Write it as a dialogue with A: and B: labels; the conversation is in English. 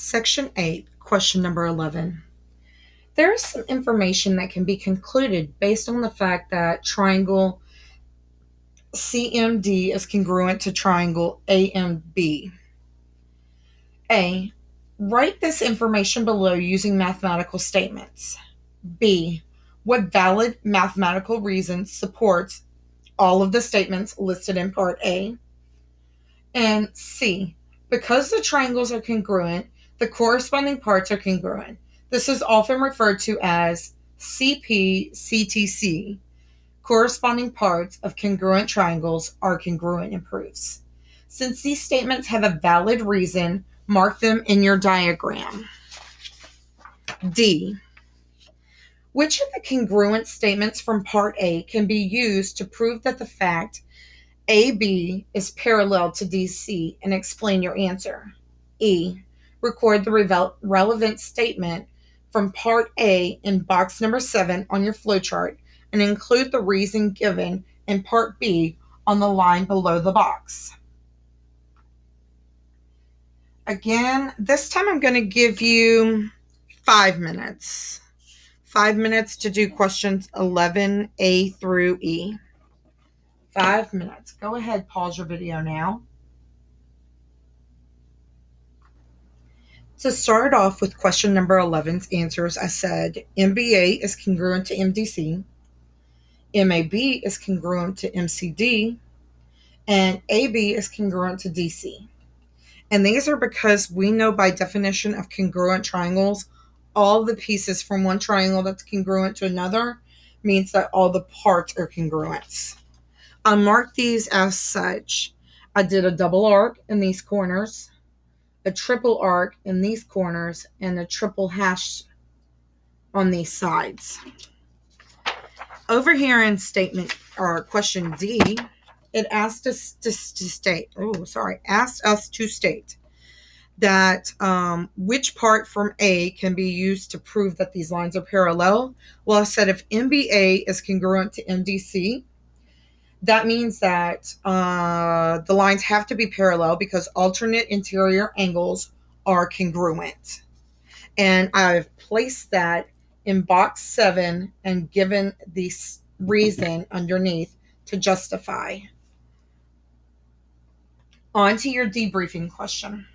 A: Section 8, question number 11. There is some information that can be concluded based on the fact that triangle CMD is congruent to triangle AMB. A. Write this information below using mathematical statements. B. What valid mathematical reason supports all of the statements listed in Part A? And C. Because the triangles are congruent, the corresponding parts are congruent. This is often referred to as CP-CTC. Corresponding parts of congruent triangles are congruent in proofs. Since these statements have a valid reason, mark them in your diagram. D. Which of the congruent statements from Part A can be used to prove that the fact AB is parallel to DC, and explain your answer? E. Record the relevant statement from Part A in box number 7 on your flowchart and include the reason given in Part B on the line below the box. Again, this time I'm going to give you 5 minutes. 5 minutes to do questions 11A through E. 5 minutes. Go ahead, pause your video now. To start off with question number 11's answers, I said MBA is congruent to MDC, MAB is congruent to MCD, and AB is congruent to DC. And these are because we know by definition of congruent triangles, all the pieces from one triangle that's congruent to another means that all the parts are congruent. I marked these as such. I did a double arc in these corners, a triple arc in these corners, and a triple hash on these sides. Over here in statement or question D, it asked us to state that which part from A can be used to prove that these lines are parallel. Well, I said if MBA is congruent to MDC, that means that the lines have to be parallel because alternate interior angles are congruent. And I've placed that in box 7 and given the reason underneath to justify. On to your debriefing question.